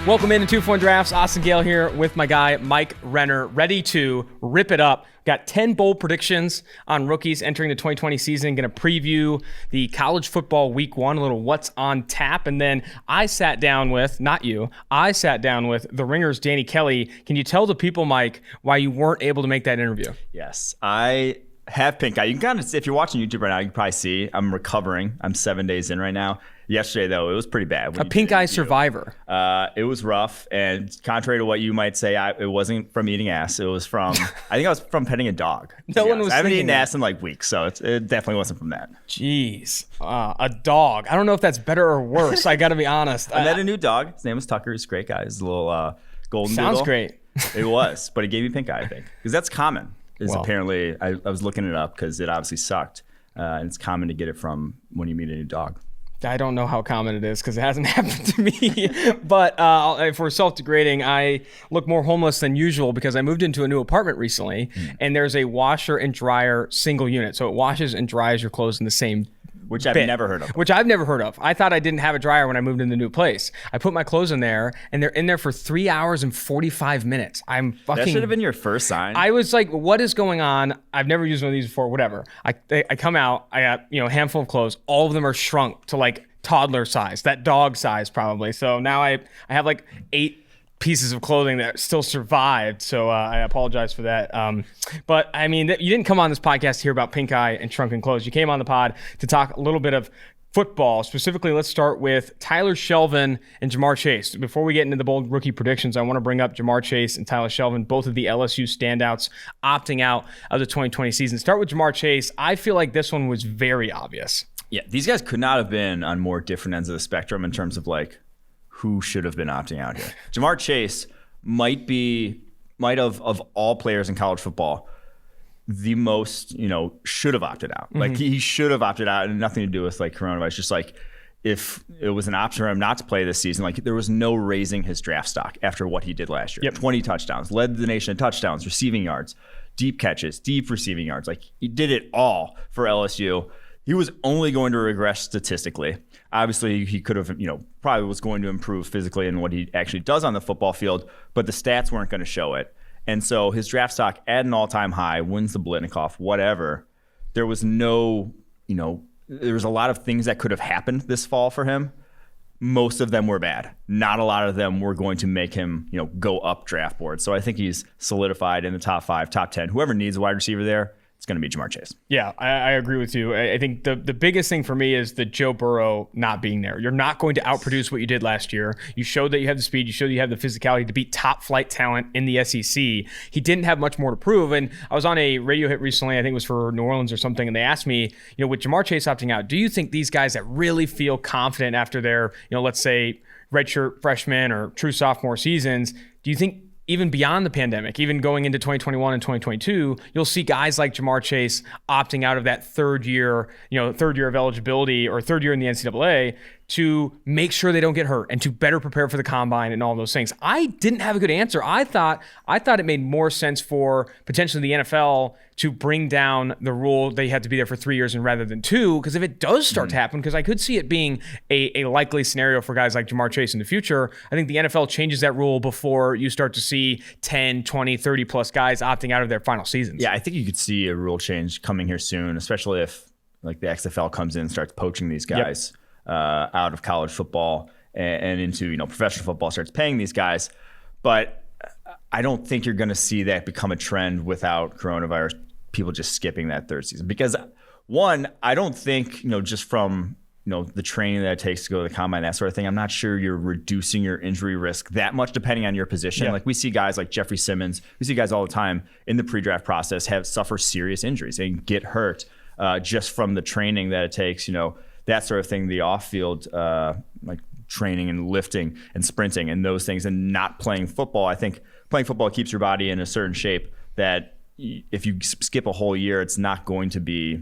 Welcome into 2-for-1 Drafts. Austin Gayle here with my guy, Mike Renner, ready to rip it up. Got 10 bold predictions on rookies entering the 2020 season. Going to preview the college football week 1, a little what's on tap. And then I sat down with, not you, I sat down with the Ringer's Danny Kelly. Can you tell the people, Mike, why you weren't able to make that interview? Yes, I have pink eye. You can kind of, if you're watching YouTube right now, you can probably see I'm recovering. I'm 7 days in right now. Yesterday, though, it was pretty bad. A pink eye survivor. It was rough, and contrary to what you might say, it wasn't from eating ass. It was from, I think I was from petting a dog. No one was. I haven't eaten ass in like weeks, so it definitely wasn't from that. Jeez, a dog. I don't know if that's better or worse. I got to be honest. I met a new dog. His name was Tucker. He's a great guy. He's a little golden Sounds doodle. great. It was, but he gave me pink eye, I think, because that's common. Apparently, I was looking it up because it obviously sucked, and it's common to get it from when you meet a new dog. I don't know how common it is because it hasn't happened to me. But if we're self-degrading, I look more homeless than usual because I moved into a new apartment recently, and there's a washer and dryer single unit. So it washes and dries your clothes in the same Which I've never heard of. Which I've never heard of. I thought I didn't have a dryer when I moved in the new place. I put my clothes in there, and they're in there for 3 hours and 45 minutes. I'm fucking... That should have been your first sign. I was like, what is going on? I've never used one of these before, whatever. I come out, I got a handful of clothes. All of them are shrunk to like toddler size, that dog size probably. So now I have like 8 pieces of clothing that still survived. So I apologize for that. But I mean, you didn't come on this podcast to hear about pink eye and shrunken clothes. You came on the pod to talk a little bit of football. Specifically, let's start with Tyler Shelvin and Jamar Chase. Before we get into the bold rookie predictions, I want to bring up Jamar Chase and Tyler Shelvin, both of the LSU standouts opting out of the 2020 season. Start with Jamar Chase. I feel like this one was very obvious. Yeah, these guys could not have been on more different ends of the spectrum in terms of like who should have been opting out here. Jamar Chase might have, of all players in college football, the most, should have opted out. Mm-hmm. Like he should have opted out, and nothing to do with like coronavirus. Just like if it was an option for him not to play this season, like there was no raising his draft stock after what he did last year. Yep. 20 touchdowns, led the nation in touchdowns, receiving yards, deep catches, deep receiving yards. Like he did it all for LSU. He was only going to regress statistically. Obviously, he could have, probably was going to improve physically in what he actually does on the football field, but the stats weren't going to show it. And so his draft stock at an all-time high, wins the Blitnikoff, whatever. There was no, there was a lot of things that could have happened this fall for him. Most of them were bad. Not a lot of them were going to make him, go up draft boards. So I think he's solidified in the top 5, top 10. Whoever needs a wide receiver there, it's going to be Jamar Chase. Yeah, I agree with you. I think the biggest thing for me is the Joe Burrow not being there. You're not going to outproduce what you did last year. You showed that you have the speed. You showed that you have the physicality to beat top flight talent in the SEC. He didn't have much more to prove. And I was on a radio hit recently, I think it was for New Orleans or something, and they asked me, with Jamar Chase opting out, do you think these guys that really feel confident after their, let's say, redshirt freshman or true sophomore seasons, do you think even beyond the pandemic, even going into 2021 and 2022, you'll see guys like Jamar Chase opting out of that third year of eligibility or third year in the NCAA to make sure they don't get hurt and to better prepare for the combine and all those things? I didn't have a good answer. I thought it made more sense for potentially the NFL to bring down the rule they had to be there for 3 years and rather than 2, because if it does start to happen, because I could see it being a likely scenario for guys like Jamar Chase in the future, I think the NFL changes that rule before you start to see 10, 20, 30 plus guys opting out of their final seasons. Yeah, I think you could see a rule change coming here soon, especially if like the XFL comes in and starts poaching these guys. Yep. Out of college football and into professional football, starts paying these guys. But I don't think you're going to see that become a trend without coronavirus, people just skipping that third season. Because one, I don't think, just from the training that it takes to go to the combine, that sort of thing, I'm not sure you're reducing your injury risk that much depending on your position. Yeah. Like we see guys like Jeffrey Simmons, we see guys all the time in the pre-draft process suffer serious injuries and get hurt just from the training that it takes, that sort of thing, the off-field like training and lifting and sprinting and those things, and not playing football. I think playing football keeps your body in a certain shape that if you skip a whole year, it's not going to be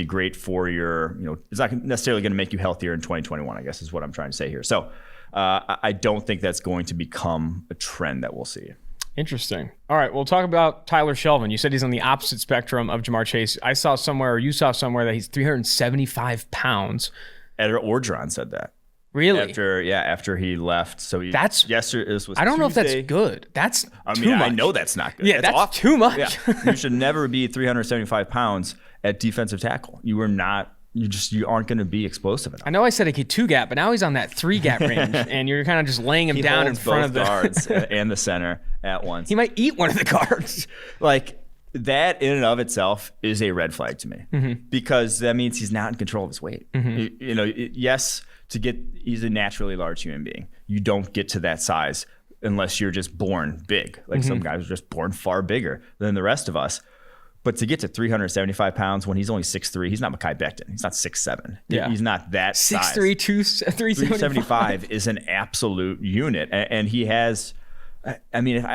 great for your, it's not necessarily going to make you healthier in 2021, I guess is what I'm trying to say here. So I don't think that's going to become a trend that we'll see. Interesting. All right, we'll talk about Tyler Shelvin. You said he's on the opposite spectrum of Jamar Chase. I saw somewhere, or you saw somewhere, that he's 375 pounds. Ed Orgeron said that. Really? After he left. So yesterday this was I don't know if Tuesday. that's good. That's too much. I know that's not good. Yeah, that's awful. too much. Yeah. You should never be 375 pounds at defensive tackle. You aren't going to be explosive enough. I know I said a 2-gap, but now he's on that 3-gap range, and you're kind of just laying him down in front of the guards and the center at once. He might eat one of the guards. Like that in and of itself is a red flag to me because that means he's not in control of his weight. He's a naturally large human being. You don't get to that size unless you're just born big. Like some guys are just born far bigger than the rest of us. But to get to 375 pounds when he's only 6'3", he's not Mekhi Becton. He's not 6'7". Yeah. He's not that size. 6'3", 375 is an absolute unit. And he has,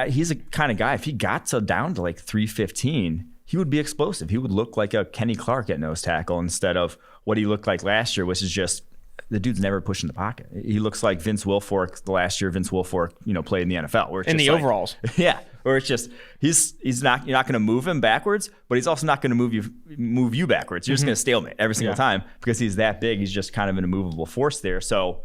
he's a kind of guy, if he got down to like 315, he would be explosive. He would look like a Kenny Clark at nose tackle instead of what he looked like last year, which is just, the dude's never pushing the pocket. He looks like Vince Wilfork the last year Vince Wilfork, played in the NFL. Where it's in the overalls. Yeah. Or it's just you're not going to move him backwards, but he's also not going to move you backwards. You're just going to stalemate every single time because he's that big. He's just kind of an immovable force there. So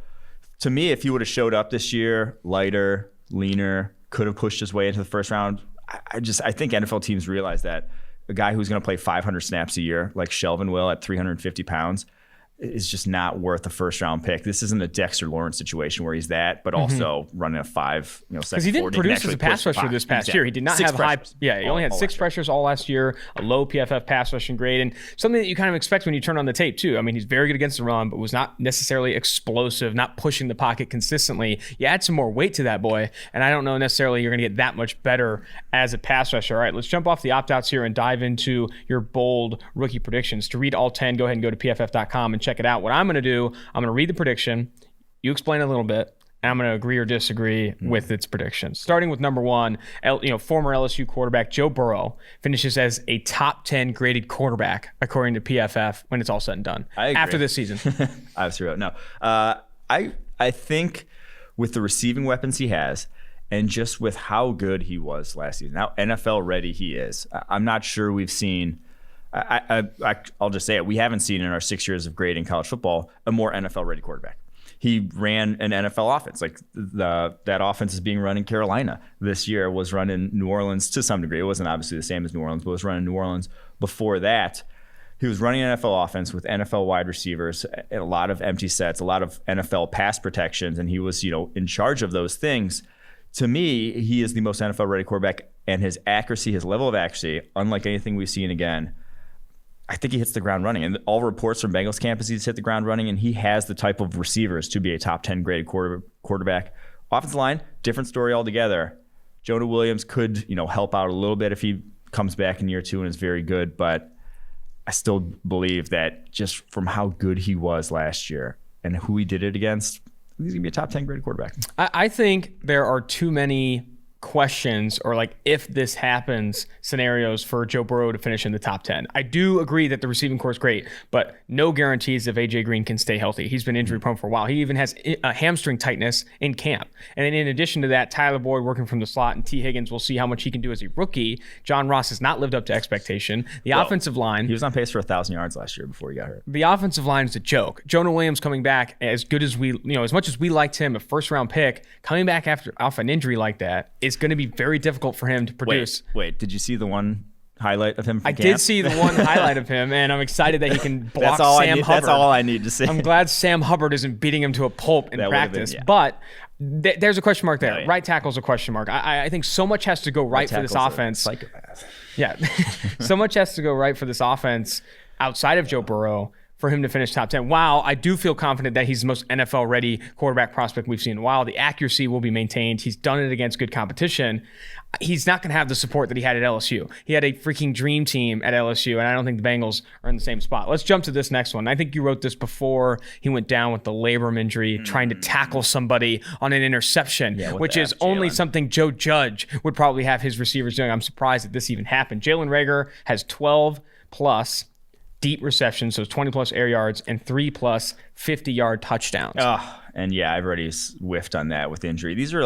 to me, if he would have showed up this year, lighter, leaner, could have pushed his way into the first round. I think NFL teams realize that a guy who's going to play 500 snaps a year, like Shelvin will at 350 pounds, is just not worth a first-round pick. This isn't a Dexter Lawrence situation where he's that, but also running a 5, because he didn't produce as a pass rusher this past year. He did not have high. Yeah, he only had 6 pressures all last year, a low PFF pass rushing grade, and something that you kind of expect when you turn on the tape too. I mean, he's very good against the run, but was not necessarily explosive, not pushing the pocket consistently. You add some more weight to that boy, and I don't know necessarily you're going to get that much better as a pass rusher. All right, let's jump off the opt-outs here and dive into your bold rookie predictions. To read all 10, go ahead and go to PFF.com and check it out. What I'm going to do, I'm going to read the prediction, you explain a little bit, and I'm going to agree or disagree with its predictions. Starting with number 1, former LSU quarterback Joe Burrow finishes as a top 10 graded quarterback according to PFF when it's all said and done. I agree. After this season. I was through. No, I think with the receiving weapons he has, and just with how good he was last season, how NFL ready he is, I'm not sure we've seen. I'll just say it. We haven't seen in our 6 years of grading college football a more NFL-ready quarterback. He ran an NFL offense. Like that offense is being run in Carolina this year, was run in New Orleans to some degree. It wasn't obviously the same as New Orleans, but it was run in New Orleans. Before that, he was running an NFL offense with NFL wide receivers, a lot of empty sets, a lot of NFL pass protections, and he was in charge of those things. To me, he is the most NFL-ready quarterback, and his accuracy, his level of accuracy, unlike anything we've seen again, I think he hits the ground running. And all reports from Bengals camp is he's hit the ground running, and he has the type of receivers to be a top 10 graded quarterback. Offensive line, different story altogether. Jonah Williams could, help out a little bit if he comes back in year 2 and is very good, but I still believe that just from how good he was last year and who he did it against, he's going to be a top 10 graded quarterback. I think there are too many questions or if this happens scenarios for Joe Burrow to finish in the top 10. I do agree that the receiving core is great, but no guarantees if AJ Green can stay healthy. He's been injury prone for a while. He even has a hamstring tightness in camp. And then in addition to that, Tyler Boyd working from the slot and T. Higgins, we'll see how much he can do as a rookie. John Ross has not lived up to expectation. The offensive line. He was on pace for 1,000 yards last year before he got hurt. The offensive line is a joke. Jonah Williams coming back as good as as much as we liked him, a first round pick, coming back off an injury like that is going to be very difficult for him to produce. Wait, did you see the one highlight of him from I camp? did see the one highlight of him, and I'm excited that he can block Sam Hubbard. That's all I need to see. I'm glad Sam Hubbard isn't beating him to a pulp in practice. But there's a question mark there. Right tackle's a question mark. I think so much has to go right for this offense. Psychopath. Yeah. So much has to go right for this offense outside of Joe Burrow for him to finish top 10. Wow, I do feel confident that he's the most NFL-ready quarterback prospect we've seen in a while. The accuracy will be maintained. He's done it against good competition. He's not going to have the support that he had at LSU. He had a freaking dream team at LSU, and I don't think the Bengals are in the same spot. Let's jump to this next one. I think you wrote this before he went down with the labrum injury, trying to tackle somebody on an interception, which is only something Joe Judge would probably have his receivers doing. I'm surprised that this even happened. Jalen Reagor has 12+ deep receptions, so 20+ air yards, and 3+ 50-yard touchdowns. And I've already whiffed on that with injury. These are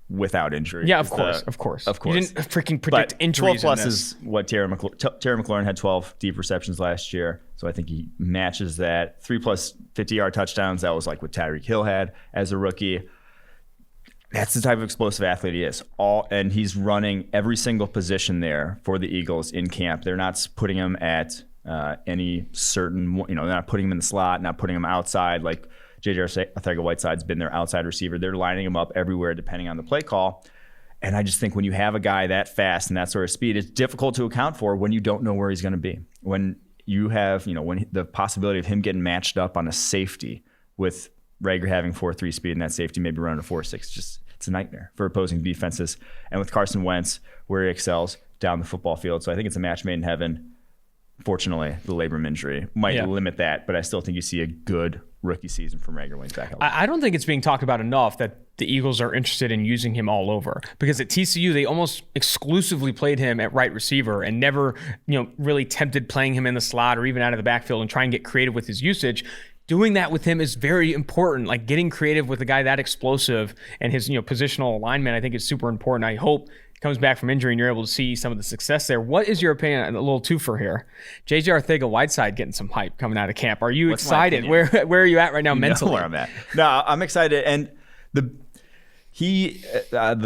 without injury. Yeah, of course. You didn't freaking predict but injuries. 12 plus is what Terry McLaurin had 12 deep receptions last year. So I think he matches that. 3+ 50-yard touchdowns. That was like what Tyreek Hill had as a rookie. That's the type of explosive athlete he is. And he's running every single position there for the Eagles in camp. They're not putting him at any certain, they're not putting him in the slot, not putting him outside like J.J. Arcega-Whiteside's been their outside receiver. They're lining him up everywhere depending on the play call. And I just think when you have a guy that fast and that sort of speed, it's difficult to account for when you don't know where he's going to be. When you have, when the possibility of him getting matched up on a safety with Rager having 4.3 speed and that safety maybe running a 4.6, just it's a nightmare for opposing defenses. And with Carson Wentz, where he excels down the football field. So I think it's a match made in heaven. Fortunately, the labrum injury might limit that, but I still think you see a good rookie season from Rager when he's back. I don't think it's being talked about enough that the Eagles are interested in using him all over, because at TCU they almost exclusively played him at right receiver and never, really tempted playing him in the slot or even out of the backfield and try and get creative with his usage. Doing that with him is very important. Like getting creative with a guy that explosive and his, positional alignment, I think is super important. I hope he comes back from injury and you're able to see some of the success there. What is your opinion? A little twofer here. J.J. Arcega-Whiteside getting some hype coming out of camp. Are you excited? Where are you at right now mentally? Where I'm at. No, I'm excited. And the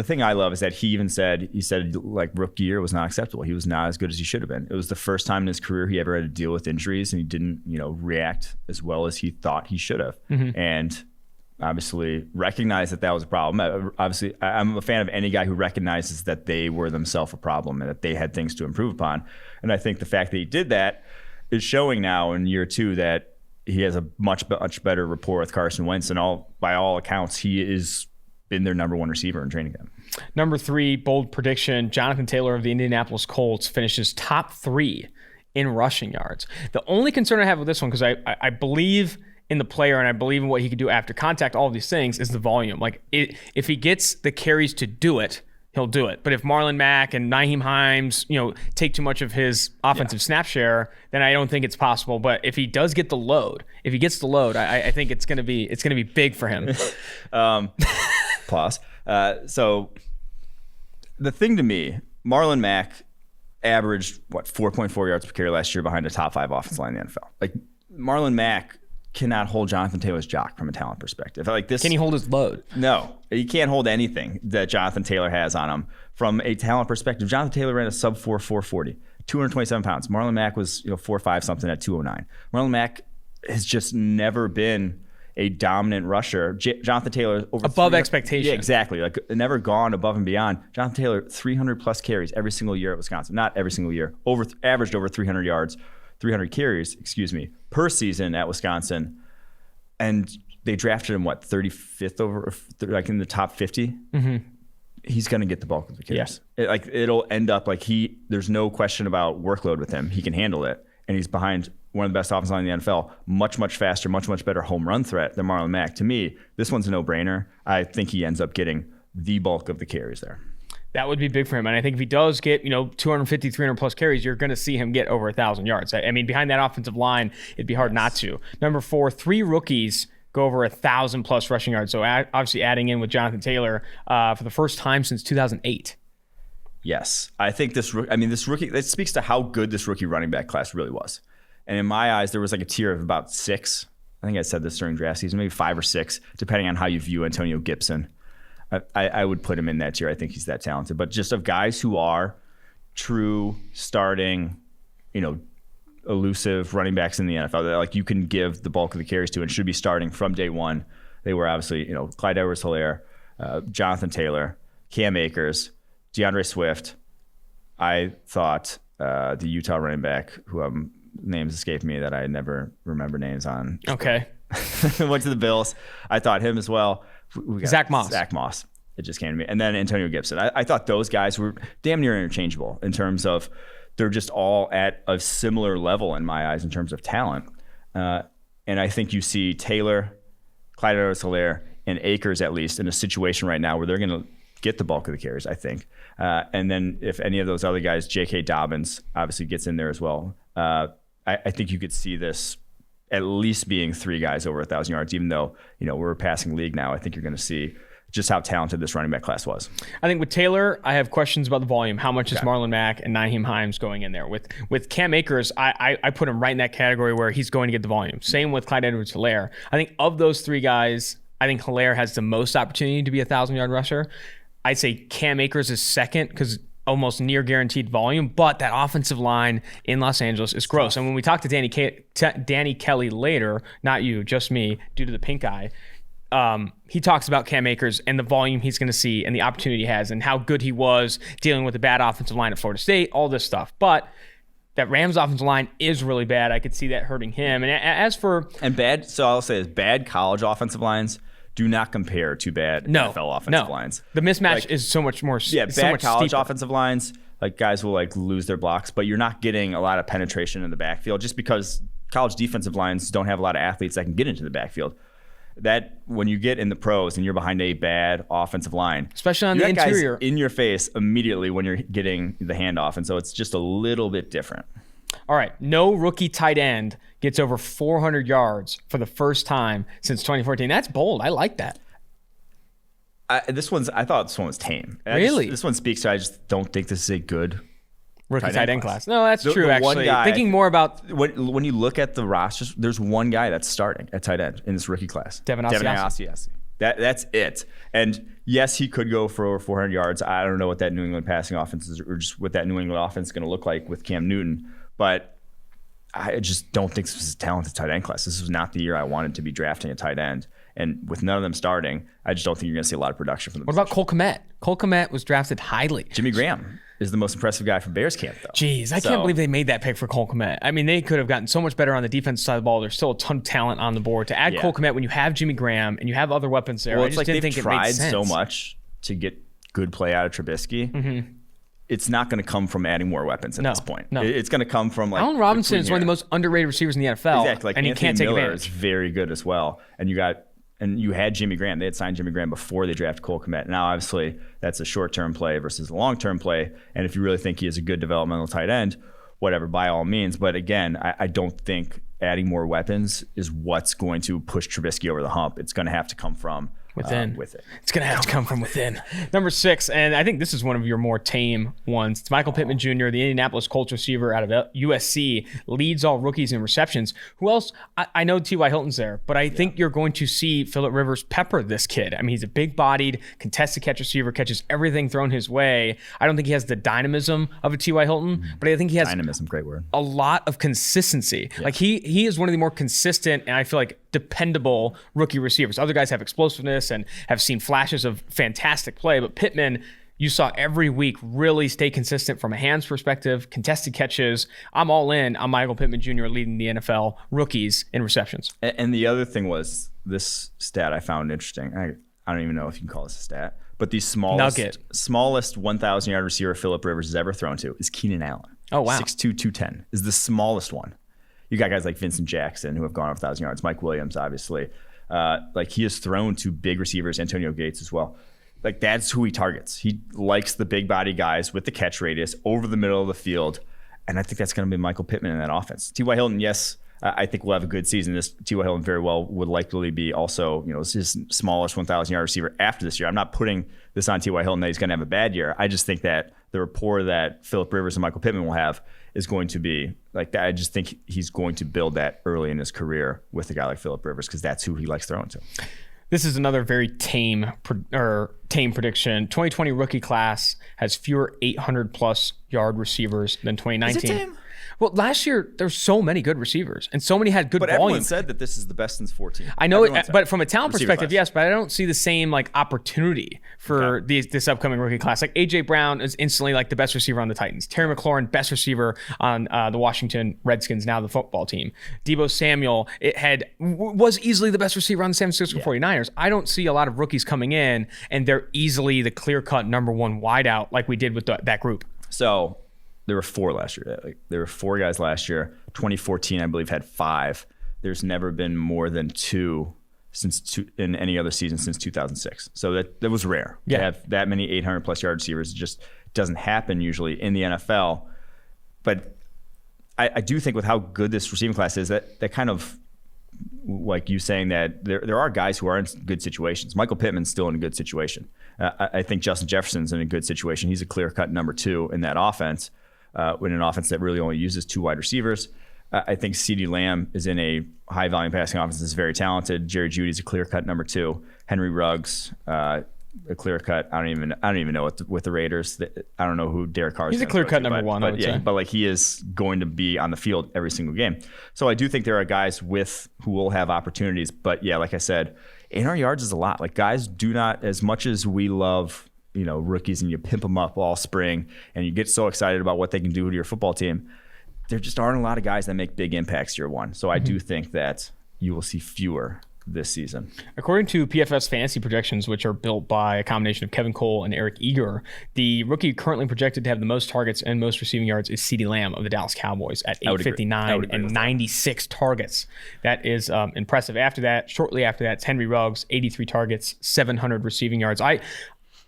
thing I love is that he said like rookie year was not acceptable. He was not as good as he should have been. It was the first time in his career he ever had to deal with injuries, and he didn't, react as well as he thought he should have. Mm-hmm. And obviously recognized that was a problem. Obviously, I'm a fan of any guy who recognizes that they were themselves a problem and that they had things to improve upon. And I think the fact that he did that is showing now in year 2 that he has a much better rapport with Carson Wentz, and by all accounts, he is been their number 1 receiver in training camp. Number 3, bold prediction, Jonathan Taylor of the Indianapolis Colts finishes top 3 in rushing yards. The only concern I have with this one, because I believe in the player and I believe in what he could do after contact, all of these things, is the volume. Like if he gets the carries to do it, he'll do it. But if Marlon Mack and Nyheim Hines, take too much of his offensive snap share, then I don't think it's possible. But if he does get the load, I think it's gonna be big for him. Applause. So the thing to me, Marlon Mack averaged 4.4 yards per carry last year behind a top 5 offensive line in the NFL. Like Marlon Mack cannot hold Jonathan Taylor's jock from a talent perspective. Like this, can he hold his load? No, he can't hold anything that Jonathan Taylor has on him from a talent perspective. Jonathan Taylor ran a sub 4.40, 227 pounds. Marlon Mack was 4.5 something at 209. Marlon Mack has just never been a dominant rusher. Jonathan Taylor above expectation. Yeah, exactly. Like never gone above and beyond. Jonathan Taylor 300 plus carries every single year at Wisconsin. Not every single year. Averaged over 300 yards. 300 carries, per season at Wisconsin, and they drafted him 35th over, like in the top 50. Mm-hmm. He's going to get the bulk of the carries. Yeah. It'll end up like there's no question about workload with him. He can handle it, and he's behind one of the best offensive line in the NFL. Much faster, much better home run threat than Marlon Mack. To me, this one's a no-brainer. I think he ends up getting the bulk of the carries there. That would be big for him. And I think if he does get, 250, 300 plus carries, you're going to see him get over 1,000 yards. I mean, behind that offensive line, it'd be hard not to. Number 4, 3 rookies go over 1,000 plus rushing yards. So obviously adding in with Jonathan Taylor for the first time since 2008. Yes. I think this rookie, that speaks to how good this rookie running back class really was. And in my eyes, there was like a tier of about 6. I think I said this during draft season, maybe 5 or 6, depending on how you view Antonio Gibson. I would put him in that tier. I think he's that talented. But just of guys who are true starting, elusive running backs in the NFL that like you can give the bulk of the carries to and should be starting from day one. They were obviously, Clyde Edwards-Helaire, Jonathan Taylor, Cam Akers, DeAndre Swift. I thought the Utah running back, who names escape me that I never remember names on. Okay. Went to the Bills. I thought him as well. Zach Moss. It just came to me. And then Antonio Gibson. I thought those guys were damn near interchangeable in terms of they're just all at a similar level in my eyes in terms of talent. And I think you see Taylor, Clyde Edwards-Helaire, and Akers at least in a situation right now where they're going to get the bulk of the carries, I think. And then if any of those other guys, J.K. Dobbins obviously gets in there as well. I think you could see this at least being 3 guys over 1,000 yards, even though, we're a passing league now. I think you're going to see just how talented this running back class was. I think with Taylor, I have questions about the volume. How much is Marlon Mack and Nyheim Hines going in there? With Cam Akers, I put him right in that category where he's going to get the volume. Same with Clyde Edwards-Helaire. I think of those three guys, I think Helaire has the most opportunity to be a 1,000-yard rusher. I'd say Cam Akers is second because almost near guaranteed volume, but that offensive line in Los Angeles is gross. And when we talk to Danny Kelly later, not you, just me, due to the pink eye, he talks about Cam Akers and the volume he's going to see and the opportunity he has and how good he was dealing with the bad offensive line at Florida State, all this stuff. But that Rams offensive line is really bad. I could see that hurting him. And as for... And bad, so I'll say is bad college offensive lines do not compare to bad NFL offensive lines. The mismatch is so much more bad so much college steeper. Offensive lines, like guys will like lose their blocks, but you're not getting a lot of penetration in the backfield just because college defensive lines don't have a lot of athletes that can get into the backfield. That when you get in the pros and you're behind a bad offensive line, especially on the interior, guys in your face immediately when you're getting the handoff, and so it's just a little bit different. All right, no rookie tight end gets over 400 yards for the first time since 2014. That's bold. I like that. I thought this one was tame. Really? This one speaks to, I just don't think this is a good rookie tight end class. No, that's true, actually. Guy, thinking more about... When you look at the rosters, there's one guy that's starting at tight end in this rookie class. Devin Asiasi. That's it. And yes, he could go for over 400 yards. I don't know what that New England passing offense is or just what that New England offense is going to look like with Cam Newton. But I just don't think this was a talented tight end class. This was not the year I wanted to be drafting a tight end. And with none of them starting, I just don't think you're going to see a lot of production from them. What about Cole Kmet? Cole Kmet was drafted highly. Jimmy Graham is the most impressive guy from Bears camp, though. Jeez, I can't believe they made that pick for Cole Kmet. I mean, they could have gotten so much better on the defensive side of the ball. There's still a ton of talent on the board. To add Cole Kmet when you have Jimmy Graham and you have other weapons there, well, I just didn't think it made sense. They've tried so much to get good play out of Trubisky. Mm-hmm. It's not going to come from adding more weapons at this point. No. It's going to come from like Allen Robinson is one of the most underrated receivers in the NFL. Exactly. Like and Anthony you can't take Miller advantage. Is very good as well. And you had Jimmy Graham. They had signed Jimmy Graham before they drafted Cole Kmet. Now, obviously, that's a short-term play versus a long-term play. And if you really think he is a good developmental tight end, whatever, by all means. But again, I don't think adding more weapons is what's going to push Trubisky over the hump. It's going to have to come from within. It's going to have to come from within. Number 6, and I think this is one of your more tame ones. It's Michael Pittman Jr., the Indianapolis Colts receiver out of USC, leads all rookies in receptions. Who else? I know T.Y. Hilton's there, but I think you're going to see Phillip Rivers pepper this kid. I mean, he's a big-bodied, contested catch receiver, catches everything thrown his way. I don't think he has the dynamism of a T.Y. Hilton, but I think he has dynamism, great word. A lot of consistency. Yeah. Like he is one of the more consistent and I feel like dependable rookie receivers. Other guys have explosiveness and have seen flashes of fantastic play, but Pittman, you saw every week really stay consistent from a hands perspective, contested catches. I'm all in on Michael Pittman Jr. leading the NFL rookies in receptions. And the other thing was this stat I found interesting. I don't even know if you can call this a stat, but the smallest 1,000-yard receiver Phillip Rivers has ever thrown to is Keenan Allen. Oh, wow. 6'2", 210 is the smallest one. You got guys like Vincent Jackson who have gone over 1,000 yards. Mike Williams, obviously. Like he has thrown to big receivers, Antonio Gates as well. Like that's who he targets. He likes the big body guys with the catch radius over the middle of the field. And I think that's going to be Michael Pittman in that offense. T.Y. Hilton, yes, I think we'll have a good season. This T.Y. Hilton very well would likely be also, his smallest 1,000-yard receiver after this year. I'm not putting this on T.Y. Hilton that he's going to have a bad year. I just think that the rapport that Phillip Rivers and Michael Pittman will have is going to be like that. I just think he's going to build that early in his career with a guy like Phillip Rivers because that's who he likes throwing to. This is another very tame prediction. 2020 rookie class has fewer 800-plus yard receivers than 2019. Is it tame? Well, last year, there's so many good receivers, and so many had good volume. But everyone said that this is the best since 14. I know, but from a talent perspective, yes, but I don't see the same opportunity for this upcoming rookie class. Like A.J. Brown is instantly the best receiver on the Titans. Terry McLaurin, best receiver on the Washington Redskins, now the football team. Deebo Samuel was easily the best receiver on the San Francisco 49ers. I don't see a lot of rookies coming in, and they're easily the clear-cut number one wideout like we did with that group. So there were 4 last year. There were 4 guys last year. 2014, I believe, had 5. There's never been more than 2 in any other season since 2006. So that was rare. Yeah. To have that many 800-plus yard receivers. It just doesn't happen usually in the NFL. But I do think with how good this receiving class is, that kind of like you saying that there are guys who are in good situations. Michael Pittman's still in a good situation. I think Justin Jefferson's in a good situation. He's a clear-cut number 2 in that offense, in an offense that really only uses 2 wide receivers. I think CeeDee Lamb is in a high-volume passing offense that's very talented. Jerry Jeudy's a clear-cut number 2. Henry Ruggs, a clear-cut. I don't even know with the Raiders. I don't know who Derek Carr is. He's a clear-cut number 1, I would say. But like he is going to be on the field every single game. So I do think there are guys who will have opportunities. But yeah, like I said, 800 yards is a lot. Like guys do not, as much as we love, rookies and you pimp them up all spring and you get so excited about what they can do to your football team, there just aren't a lot of guys that make big impacts year one. So I do think that you will see fewer this season. According to PFF's fantasy projections, which are built by a combination of Kevin Cole and Eric Eager, the rookie currently projected to have the most targets and most receiving yards is CeeDee Lamb of the Dallas Cowboys at 859 and 96 targets. That is impressive. Shortly after that, it's Henry Ruggs, 83 targets, 700 receiving yards.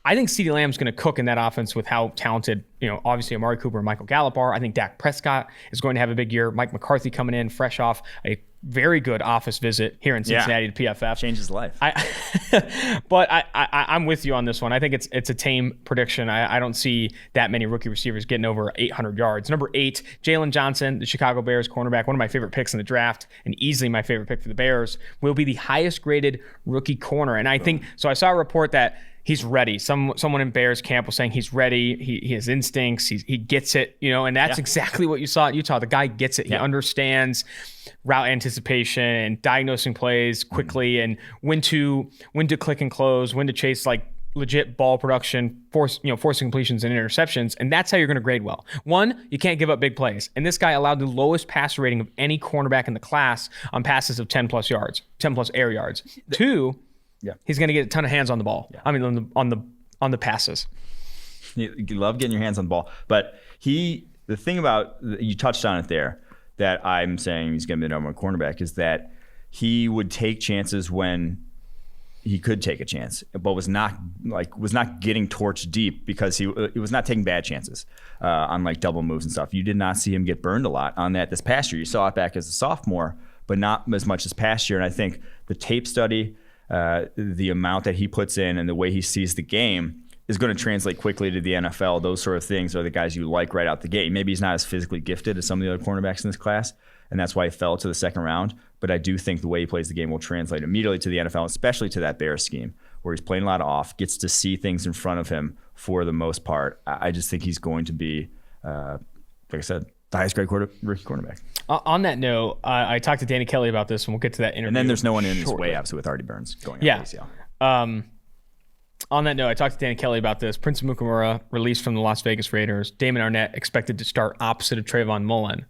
I think CeeDee Lamb's going to cook in that offense with how talented, obviously Amari Cooper and Michael Gallup are. I think Dak Prescott is going to have a big year. Mike McCarthy coming in fresh off a very good office visit here in Cincinnati to PFF. Changed his life. But I'm with you on this one. I think it's a tame prediction. I don't see that many rookie receivers getting over 800 yards. Number 8, Jalen Johnson, the Chicago Bears cornerback, one of my favorite picks in the draft, and easily my favorite pick for the Bears, will be the highest graded rookie corner. And I think, so I saw a report that he's ready. Someone in Bears camp was saying he's ready. He has instincts. He gets it, and that's exactly what you saw at Utah. The guy gets it. He understands route anticipation and diagnosing plays quickly and when to click and close, when to chase like legit ball production, forcing completions and interceptions, and that's how you're going to grade well. 1, you can't give up big plays, and this guy allowed the lowest passer rating of any cornerback in the class on passes of 10 plus air yards. 2. Yeah, he's going to get a ton of hands on the ball. Yeah. I mean, on the passes. You love getting your hands on the ball, but the thing about, you touched on it there, that I'm saying he's going to be the number 1 cornerback is that he would take chances when he could take a chance, but was not getting torched deep because he was not taking bad chances on like double moves and stuff. You did not see him get burned a lot on that this past year. You saw it back as a sophomore, but not as much as past year. And I think the tape study, the amount that he puts in and the way he sees the game is going to translate quickly to the NFL. Those sort of things are the guys you like right out the gate. Maybe he's not as physically gifted as some of the other cornerbacks in this class, and that's why he fell to the second round. But I do think the way he plays the game will translate immediately to the NFL, especially to that Bears scheme where he's playing a lot of off, gets to see things in front of him for the most part. I just think he's going to be, like I said, the highest grade rookie cornerback. On that note, I talked to Danny Kelly about this, and we'll get to that interview. And then there's no one in his way, obviously, with Artie Burns going on ACL. On that note, I talked to Danny Kelly about this. Prince Amukamara released from the Las Vegas Raiders. Damon Arnett expected to start opposite of Trayvon Mullen.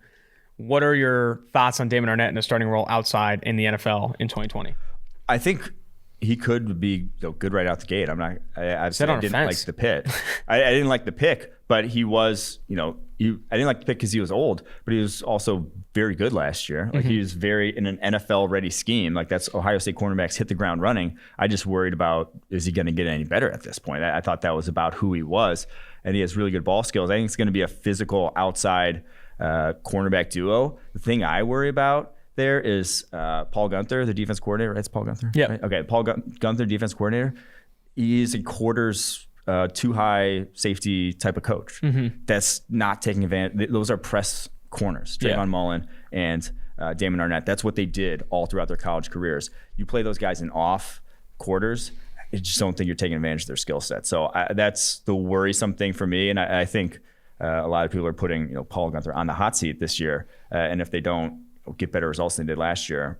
What are your thoughts on Damon Arnett in a starting role outside in the NFL in 2020? I think he could be good right out the gate. I didn't like the pick. I didn't like the pick, but he was, I didn't like the pick because he was old, but he was also very good last year. Like he was very in an NFL ready scheme. Like that's Ohio State cornerbacks hit the ground running. I just worried about, is he going to get any better at this point? I thought that was about who he was, and he has really good ball skills. I think it's going to be a physical outside cornerback duo. The thing I worry about there is Paul Guenther, the defense coordinator. Right? It's Paul Guenther? Yeah. Right? Okay, Paul Guenther, defense coordinator. He's a quarters too high safety type of coach. That's not taking advantage. Those are press corners, Trayvon Mullen and Damon Arnett. That's what they did all throughout their college careers. You play those guys in off quarters, I just don't think you're taking advantage of their skill set. So that's the worrisome thing for me. And I think a lot of people are putting Paul Guenther on the hot seat this year. And if they don't get better results than they did last year,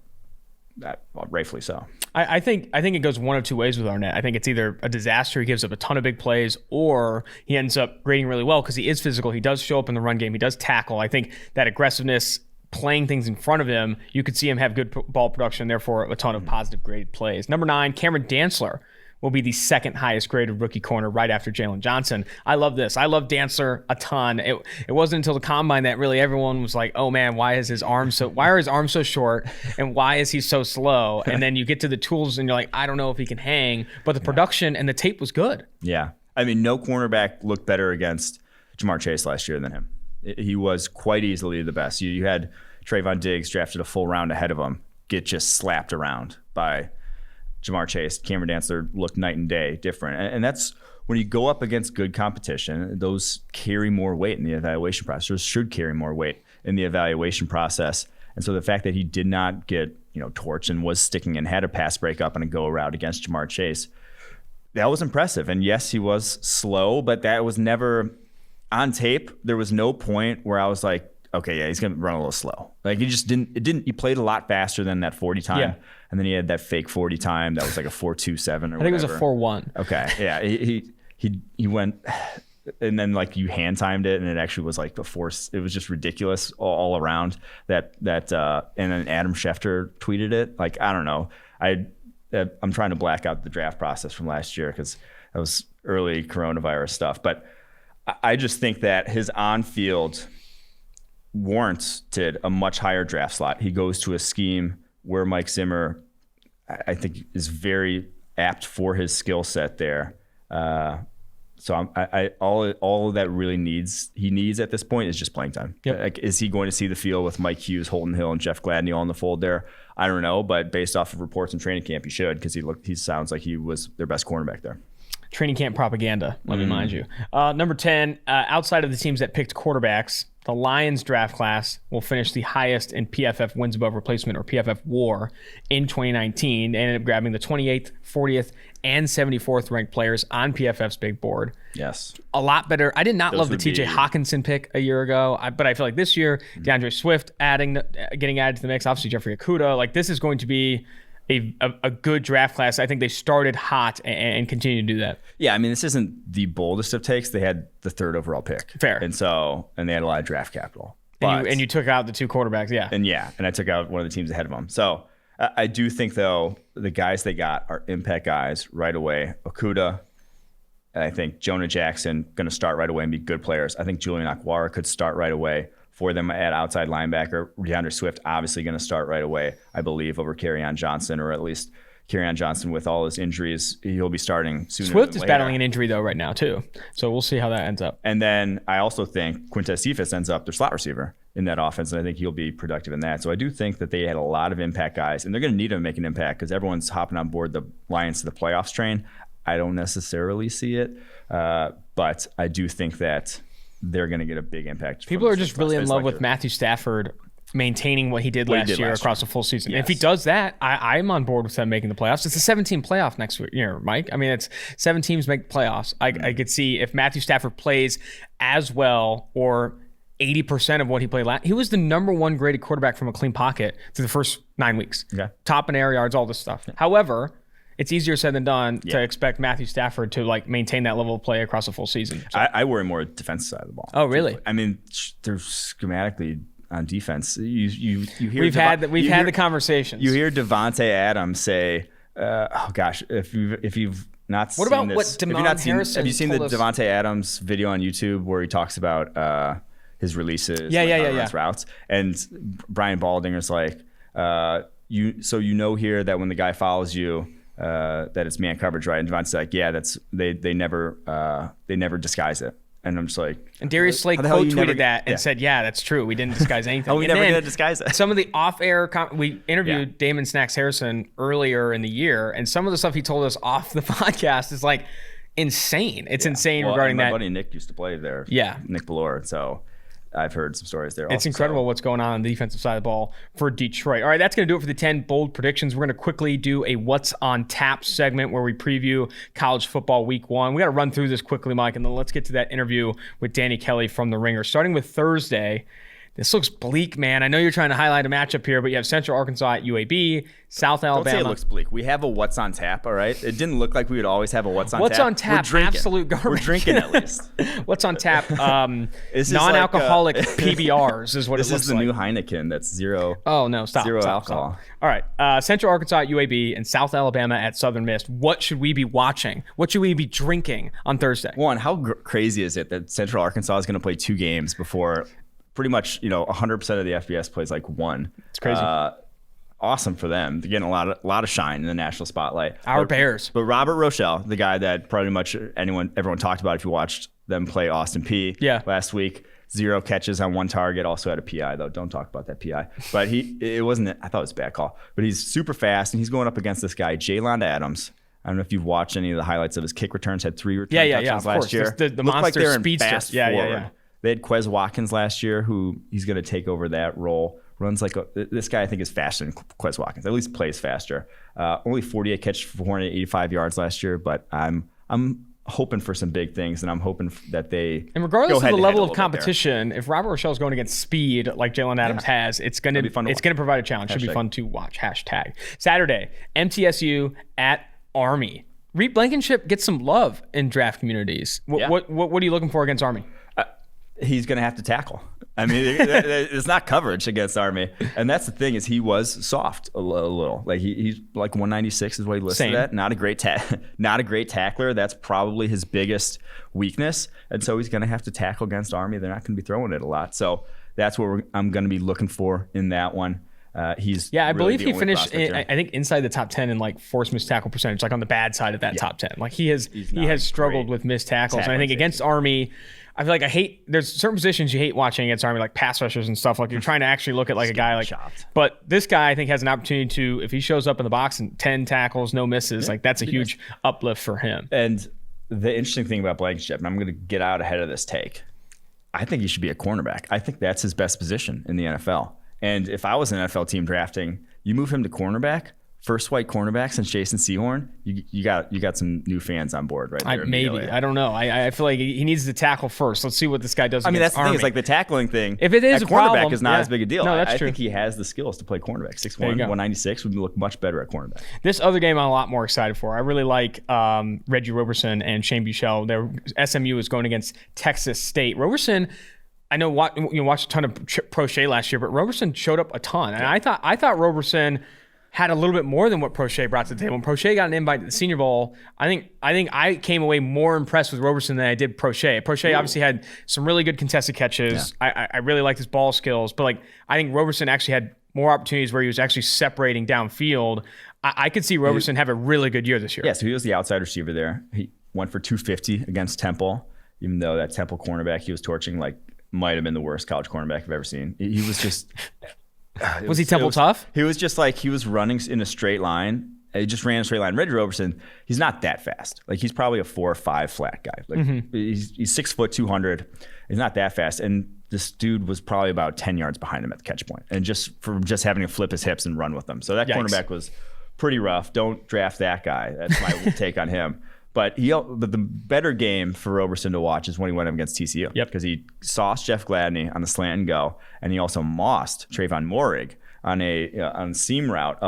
rightfully so. I think it goes one of two ways with Arnett. I think it's either a disaster, he gives up a ton of big plays, or he ends up grading really well because he is physical. He does show up in the run game. He does tackle. I think that aggressiveness, playing things in front of him, you could see him have good ball production, therefore a ton of positive graded plays. Number 9, Cameron Dantzler will be the second highest graded rookie corner right after Jalen Johnson. I love this. I love Dantzler a ton. It wasn't until the combine that really everyone was like, oh man, why are his arms so short and why is he so slow? And then you get to the tools and you're like, I don't know if he can hang, but the production and the tape was good. Yeah. I mean, no cornerback looked better against Jamar Chase last year than him. He was quite easily the best. You had Trayvon Diggs drafted a full round ahead of him. get just slapped around by Jamar Chase. Cameron Dantzler looked night and day different. And that's when you go up against good competition, those carry more weight in the evaluation process. Those should carry more weight in the evaluation process. And so the fact that he did not get, torched and was sticking and had a pass breakup and a go route against Jamar Chase, that was impressive. And yes, he was slow, but that was never on tape. There was no point where I was like, okay, yeah, he's going to run a little slow. Like he just didn't, he played a lot faster than that 40 time. Yeah. And then he had that fake 40 time that was like a 4.27 or whatever. I think it was a 4.1. Okay. Yeah. He went, and then like you hand timed it and it actually was like it was just ridiculous all around that, and then Adam Schefter tweeted it. Like, I don't know. I'm trying to black out the draft process from last year because that was early coronavirus stuff. But I just think that his on-field warranted a much higher draft slot. He goes to a scheme where Mike Zimmer, I think, is very apt for his skill set there. So all that really he needs at this point is just playing time. Yep. Like, is he going to see the field with Mike Hughes, Holton Hill, and Jeff Gladney all in the fold there? I don't know, but based off of reports in training camp, he should, because he sounds like he was their best cornerback there. Training camp propaganda, let me mind you. Number 10, outside of the teams that picked quarterbacks, the Lions draft class will finish the highest in PFF wins above replacement, or PFF WAR, in 2019. They ended up grabbing the 28th, 40th, and 74th ranked players on PFF's big board. Yes. A lot better. I did not love the TJ Hawkinson pick a year ago, but I feel like this year, DeAndre Swift getting added to the mix, obviously Jeffrey Okudah. Like, this is going to be a good draft class. I think they started hot and continue to do that. Yeah, I mean, this isn't the boldest of takes. They had the 3rd overall pick. Fair. And they had a lot of draft capital. And you took out the 2 quarterbacks, yeah. And I took out one of the teams ahead of them. So I do think, though, the guys they got are impact guys right away. Okudah, I think Jonah Jackson going to start right away and be good players. I think Julian Akwara could start right away for them at outside linebacker. DeAndre Swift obviously going to start right away, I believe, over Kerryon Johnson, or at least Kerryon Johnson with all his injuries. He'll be starting sooner Swift than is later. battling an injury, though, right now, too. So we'll see how that ends up. And then I also think Quintez Cephas ends up their slot receiver in that offense, and I think he'll be productive in that. So I do think that they had a lot of impact guys, and they're going to need to make an impact because everyone's hopping on board the Lions to the playoffs train. I don't necessarily see it, but I do think that they're going to get a big impact. People are just really in love with Matthew Stafford maintaining what he did last year across a full season. Yes. If he does that, I'm on board with them making the playoffs. It's a 17 playoff next year, Mike. I mean, it's 7 teams make the playoffs. I could see if Matthew Stafford plays as well, or 80% of what he played last. He was the number 1 graded quarterback from a clean pocket through the first 9 weeks. Okay. Top in air yards, all this stuff. However, it's easier said than done to expect Matthew Stafford to maintain that level of play across a full season. So. I worry more defensive side of the ball. Oh, really? I mean, they're schematically on defense. You hear we've had the conversations. You hear Devontae Adams say, "Oh gosh, if you've not seen what about this, what Damon Harrison have you seen the told us? Devontae Adams video on YouTube where he talks about his releases, his routes, and Brian Baldinger's like, you know here that when the guy follows you." That it's man coverage, right? And Devontae's like, yeah, that's they never disguise it. And I'm just like, and Darius Slay quote tweeted that and said, yeah, that's true. We didn't disguise anything. Oh, we never gonna disguise it. Some of the off-air, we interviewed Damon Snacks Harrison earlier in the year, and some of the stuff he told us off the podcast is like insane. It's insane regarding that. My buddy Nick used to play there. Yeah, Nick Ballore. So I've heard some stories there. It's incredible what's going on the defensive side of the ball for Detroit. All right, that's going to do it for the 10 bold predictions. We're going to quickly do a What's on Tap segment where we preview college football week 1. We got to run through this quickly, Mike, and then let's get to that interview with Danny Kelly from The Ringer. Starting with Thursday, this looks bleak, man. I know you're trying to highlight a matchup here, but you have Central Arkansas at UAB, South Alabama. Don't say it looks bleak. We have a What's on Tap, all right? It didn't look like we would always have a What's on Tap. What's on Tap? Absolute garbage. We're drinking at least. What's on Tap? Non-alcoholic PBRs is what it looks like. This is the new Heineken that's zero. Oh, no, stop. Zero stop, alcohol. Stop. All right. Central Arkansas at UAB and South Alabama at Southern Miss. What should we be watching? What should we be drinking on Thursday? One, how crazy is it that Central Arkansas is going to play 2 games before pretty much 100% of the FBS plays like 1? It's crazy. Awesome for them. They're getting a lot of shine in the national spotlight. Bears. But Robert Rochelle, the guy that pretty much everyone talked about if you watched them play Austin Peay last week, 0 catches on 1 target. Also had a PI though. Don't talk about that PI. But it wasn't. I thought it was a bad call. But he's super fast, and he's going up against this guy, Jalen Adams. I don't know if you've watched any of the highlights of his kick returns. Had 3 return touchdowns last year. The Looked monster like they're in speedster. fast Yeah. forward. They had Quez Watkins last year, who he's going to take over that role. Runs like this guy. I think is faster than Quez Watkins. At least plays faster. Only 48 catches for 485 yards last year. But I'm hoping for some big things, and I'm hoping that they. And regardless of the level of competition, if Robert Rochelle's going against speed like Jalen Adams has, it's going to provide a challenge. Should be fun to watch. # Saturday, MTSU at Army. Reed Blankenship gets some love in draft communities. What are you looking for against Army? He's going to have to tackle. I mean, it's not coverage against Army. And that's the thing is he was soft a little. Like he's like 196 is what he listed at. Not a great tackler. That's probably his biggest weakness. And so he's going to have to tackle against Army. They're not going to be throwing it a lot. So that's what I'm going to be looking for in that one. I believe he finished I think inside the top 10 in like forced missed tackle percentage, like on the bad side of that top 10. Like he has struggled with missed tackles. And I think against Army, I feel like there's certain positions you hate watching against Army, like pass rushers and stuff. Like you're trying to actually look at like a guy like, but this guy I think has an opportunity to, if he shows up in the box and 10 tackles, no misses, like that's a huge uplift for him. And the interesting thing about Blankenship, and I'm going to get out ahead of this take, I think he should be a cornerback. I think that's his best position in the NFL. And if I was an NFL team drafting, you move him to cornerback, first white cornerback since Jason Sehorn, you got some new fans on board right there. Maybe. I don't know. I feel like he needs to tackle first. Let's see what this guy does. I mean, that's the Army. thing. It's like the tackling thing. If it is a cornerback problem, is not as big a deal. No, that's true. I think he has the skills to play cornerback. 6'1", 196 would look much better at cornerback. This other game I'm a lot more excited for. I really like Reggie Roberson and Shane Buechele. SMU is going against Texas State. Roberson, I know you watched a ton of Prochet last year, but Roberson showed up a ton. And I thought Roberson had a little bit more than what Prochet brought to the table. When Prochet got an invite to the Senior Bowl, I think I came away more impressed with Roberson than I did Prochet. Prochet obviously had some really good contested catches. Yeah. I really liked his ball skills, but like I think Roberson actually had more opportunities where he was actually separating downfield. I could see Roberson have a really good year this year. Yeah, so he was the outside receiver there. He went for 250 against Temple, even though that Temple cornerback he was torching might have been the worst college cornerback I've ever seen. He was just... Was he Temple tough? He was just like, he was running in a straight line. He just ran a straight line. Reggie Roberson, he's not that fast. Like he's probably a 4 or 5 flat guy. Like he's 6 foot 200. He's not that fast. And this dude was probably about 10 yards behind him at the catch point. And just having to flip his hips and run with them. So that cornerback was pretty rough. Don't draft that guy. That's my take on him. But the better game for Roberson to watch is when he went up against TCU. Yep. Because he sauced Jeff Gladney on the slant and go, and he also mossed Trayvon Moehrig on a seam route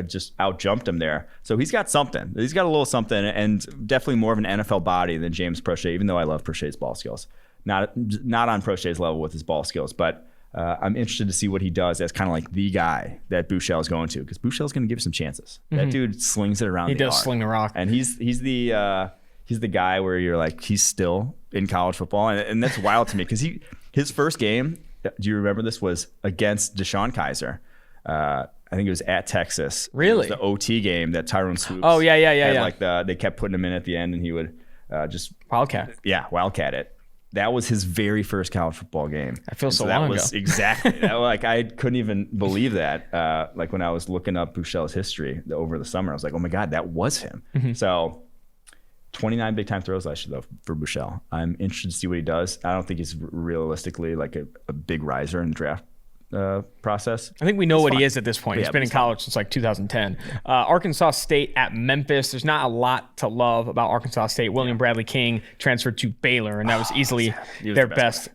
just out jumped him there. So he's got something. He's got a little something, and definitely more of an NFL body than James Prochet. Even though I love Prochet's ball skills, not on Prochet's level with his ball skills, but. I'm interested to see what he does as kind of like the guy that Buechele is going to, because Buechele's going to give him some chances. That dude slings it around. He does sling the rock, and he's the guy where you're like he's still in college football, and that's wild to me because his first game. Do you remember this was against Deshaun Kaiser? I think it was at Texas. Really, it was the OT game that Tyrone Swoops. Oh yeah. Like they kept putting him in at the end, and he would just wildcat. Yeah, wildcat it. That was his very first college football game. I feel so long ago. That was exactly. Like I couldn't even believe that. Like when I was looking up Buechele's history over the summer, I was like, oh my God, that was him. So 29 big time throws last year though for Buechele. I'm interested to see what he does. I don't think he's realistically like a big riser in the draft process. I think we know what he is at this point. He's been in college since like 2010. Arkansas State at Memphis. There's not a lot to love about Arkansas State. William Bradley King transferred to Baylor, and that was easily their best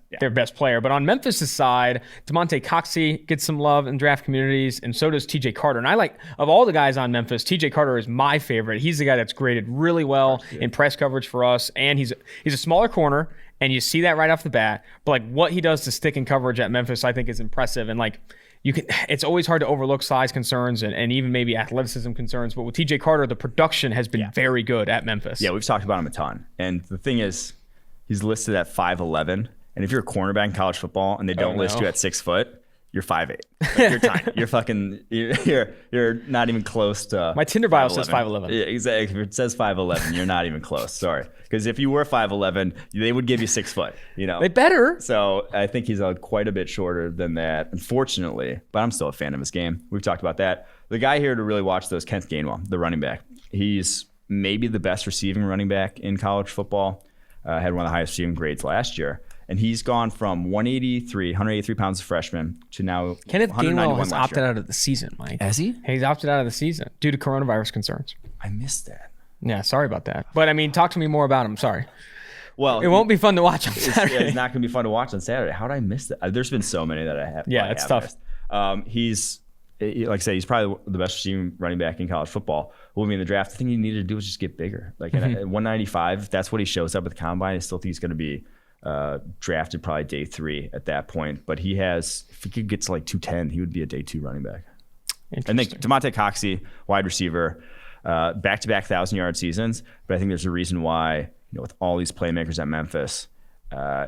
player. But on Memphis' side, DeMonte Coxey gets some love in draft communities, and so does TJ Carter. And I like, of all the guys on Memphis, TJ Carter is my favorite. He's the guy that's graded really well in press coverage for us, and he's a smaller corner. And you see that right off the bat. But like what he does to stick in coverage at Memphis, I think is impressive. And like it's always hard to overlook size concerns and even maybe athleticism concerns. But with TJ Carter, the production has been very good at Memphis. Yeah, we've talked about him a ton. And the thing is, he's listed at 5'11". And if you're a cornerback in college football and they don't list you at 6 foot, you're 5'8". Like, you're tiny. You're fucking. You're not even close to. My Tinder bio says 5'11". Yeah, exactly. If it says 5'11", you're not even close. Sorry, because if you were 5'11", they would give you 6 foot. You know. They better. So I think he's quite a bit shorter than that, unfortunately. But I'm still a fan of his game. We've talked about that. The guy here to really watch though is Kenneth Gainwell, the running back. He's maybe the best receiving running back in college football. Had one of the highest receiving grades last year. And he's gone from 183 pounds as a freshman to now Kenneth Gainwell has opted year. out of the season, Mike. Has he? He's opted out of the season due to coronavirus concerns. I missed that. Yeah, sorry about that. But, I mean, talk to me more about him. Sorry. Well, it won't be fun to watch on Saturday. It's not going to be fun to watch on Saturday. How did I miss that? There's been so many that I have. Yeah, it's tough. He's, like I said, he's probably the best receiving running back in college football. When we in the draft, the thing he needed to do was just get bigger. Like at 195, if that's what he shows up at the combine, I still think he's going to be drafted probably day 3 at that point. But he has, if he could get to like 210, he would be a day 2 running back. And then Demonte Coxey, wide receiver, back-to-back 1,000-yard seasons. But I think there's a reason why, with all these playmakers at Memphis,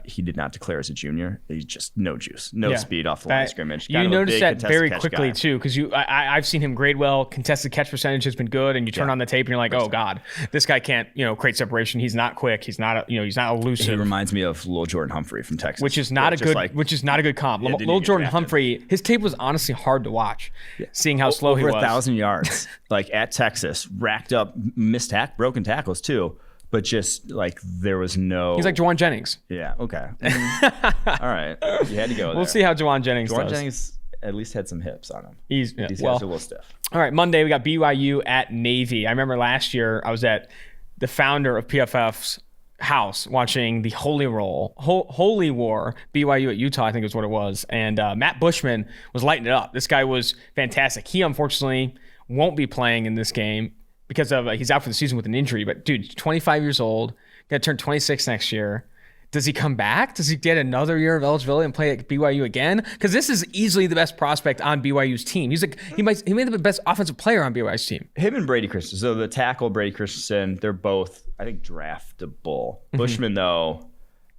he did not declare as a junior. He's just no juice, no speed off the line of scrimmage. You notice that very quickly too, because I've seen him grade well. Contested catch percentage has been good, and you turn on the tape and you're like, oh god, this guy can't create separation. He's not quick. He's not he's not elusive. He reminds me of Lil Jordan Humphrey from Texas, which is not a good comp. Lil Jordan Humphrey, his tape was honestly hard to watch, seeing how slow he was. Over 1,000 yards, like at Texas, racked up broken tackles too. But just like there was no. He's like Juwan Jennings. Yeah. Okay. All right. You had to go there. We'll see how Juwan Jennings does. Juwan Jennings at least had some hips on him. He's a little stiff. All right. Monday we got BYU at Navy. I remember last year I was at the founder of PFF's house watching the Holy War BYU at Utah. I think is what it was. And Matt Bushman was lighting it up. This guy was fantastic. He unfortunately won't be playing in this game, because of he's out for the season with an injury. But dude, 25 years old, gonna turn 26 next year. Does he come back? Does he get another year of eligibility and play at BYU again? Because this is easily the best prospect on BYU's team. He may be the best offensive player on BYU's team. Him and Brady Christensen. So the tackle Brady Christensen, they're both, I think, draftable. Bushman though,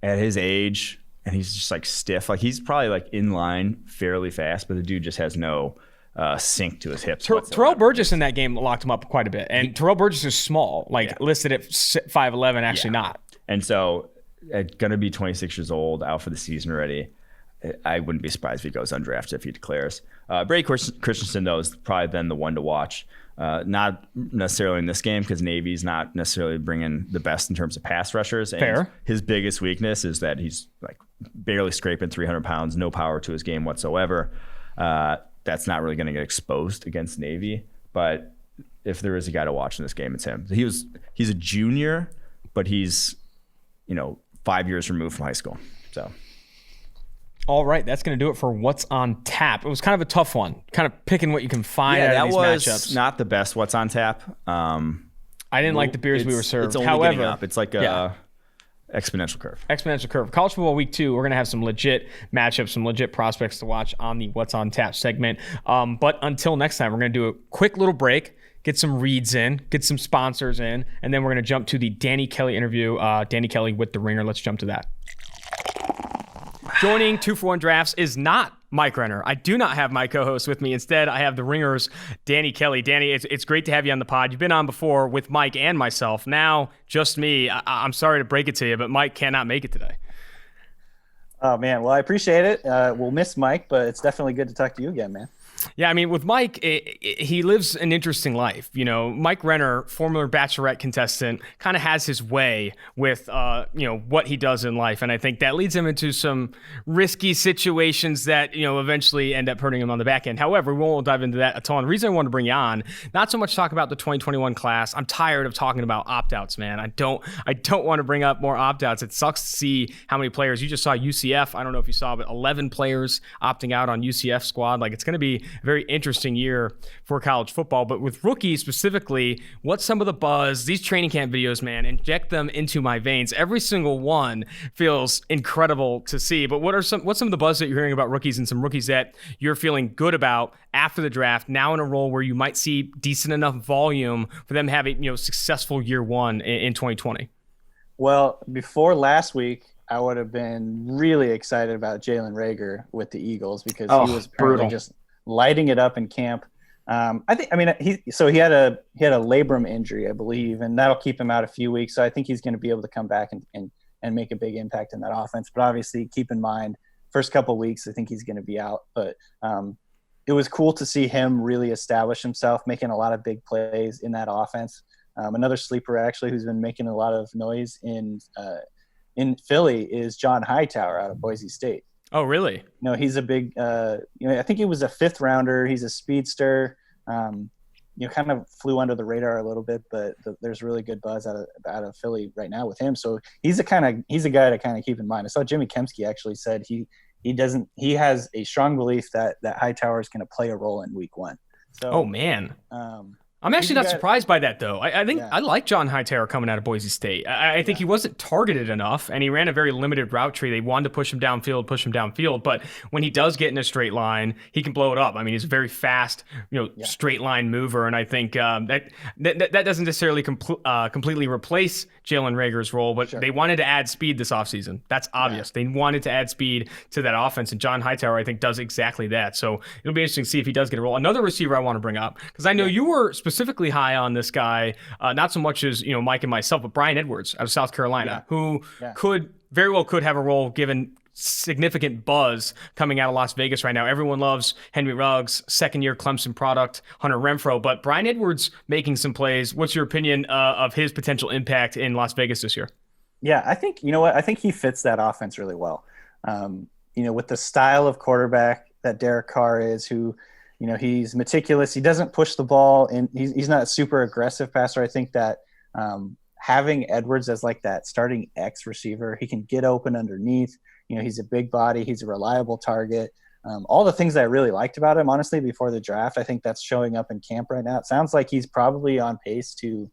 at his age, and he's just like stiff. Like he's probably like in line fairly fast, but the dude just has no sink to his hips. Terrell Burgess in that game locked him up quite a bit. And Terrell Burgess is small, listed at 5'11", actually not. And so going to be 26 years old, out for the season already. I wouldn't be surprised if he goes undrafted if he declares. Brady Christensen, though, is probably then the one to watch. Not necessarily in this game because Navy's not necessarily bringing the best in terms of pass rushers. And Fair. His biggest weakness is that he's like barely scraping 300 pounds, no power to his game whatsoever. That's not really going to get exposed against Navy. But if there is a guy to watch in this game, it's him. He's a junior, but he's 5 years removed from high school. So. All right, that's going to do it for What's on Tap. It was kind of a tough one, kind of picking what you can find out of these matchups. That was not the best What's on Tap. I didn't like the beers we were served. It's only getting up. It's like a exponential curve. Exponential curve. College football week 2, we're going to have some legit matchups, some legit prospects to watch on the What's on Tap segment. But until next time, we're going to do a quick little break, get some reads in, get some sponsors in, and then we're going to jump to the Danny Kelly interview. Danny Kelly with the Ringer. Let's jump to that. Joining 2-for-1 Drafts is not Mike Renner. I do not have my co-host with me. Instead, I have the Ringer's Danny Kelly. Danny, it's great to have you on the pod. You've been on before with Mike and myself. Now, just me. I'm sorry to break it to you, but Mike cannot make it today. Oh, man. Well, I appreciate it. We'll miss Mike, but it's definitely good to talk to you again, man. Yeah, I mean, with Mike, he lives an interesting life. Mike Renner, former Bachelorette contestant, kind of has his way with, what he does in life. And I think that leads him into some risky situations that, eventually end up hurting him on the back end. However, we won't dive into that a ton. The reason I wanted to bring you on, not so much talk about the 2021 class. I'm tired of talking about opt-outs, man. I don't want to bring up more opt-outs. It sucks to see how many players. You just saw UCF. I don't know if you saw, but 11 players opting out on UCF squad. Like, it's going to be a very interesting year for college football. But with rookies specifically, what's some of the buzz? These training camp videos, man, inject them into my veins. Every single one feels incredible to see. But what's some of the buzz that you're hearing about rookies, and some rookies that you're feeling good about after the draft, now in a role where you might see decent enough volume for them having successful year one in 2020? Well, before last week, I would have been really excited about Jalen Reagor with the Eagles because Oh, he was apparently brutal. just lighting it up in camp. He had a labrum injury, I believe, and that'll keep him out a few weeks. So I think he's going to be able to come back and make a big impact in that offense. But obviously, keep in mind, first couple of weeks, I think he's going to be out. But it was cool to see him really establish himself, making a lot of big plays in that offense. Another sleeper, actually, who's been making a lot of noise in Philly is John Hightower out of Boise State. Oh, really? He's a big, I think he was a 5th rounder. He's a speedster. Kind of flew under the radar a little bit, but there's really good buzz out of Philly right now with him. So he's a guy to kind of keep in mind. I saw Jimmy Kempski actually said he has a strong belief that Hightower is going to play a role in week 1. So, oh man. I'm actually not surprised by that, though. I think I like John Hightower coming out of Boise State. I think he wasn't targeted enough, and he ran a very limited route tree. They wanted to push him downfield, but when he does get in a straight line, he can blow it up. I mean, he's a very fast, straight line mover, and I think that doesn't necessarily completely replace Jalen Reagor's role, but they wanted to add speed this offseason. That's obvious. Yeah. They wanted to add speed to that offense, and John Hightower, I think, does exactly that. So it'll be interesting to see if he does get a role. Another receiver I want to bring up, because I know you were specifically high on this guy, not so much as Mike and myself, but Brian Edwards out of South Carolina, who could have a role given significant buzz coming out of Las Vegas right now. Everyone loves Henry Ruggs, second-year Clemson product, Hunter Renfrow, but Brian Edwards making some plays. What's your opinion of his potential impact in Las Vegas this year? Yeah, I think, I think he fits that offense really well. With the style of quarterback that Derek Carr is, who he's meticulous. He doesn't push the ball, and he's not a super aggressive passer. I think that having Edwards as like that starting X receiver, he can get open underneath. He's a big body. He's a reliable target. All the things that I really liked about him, honestly, before the draft, I think that's showing up in camp right now. It sounds like he's probably on pace to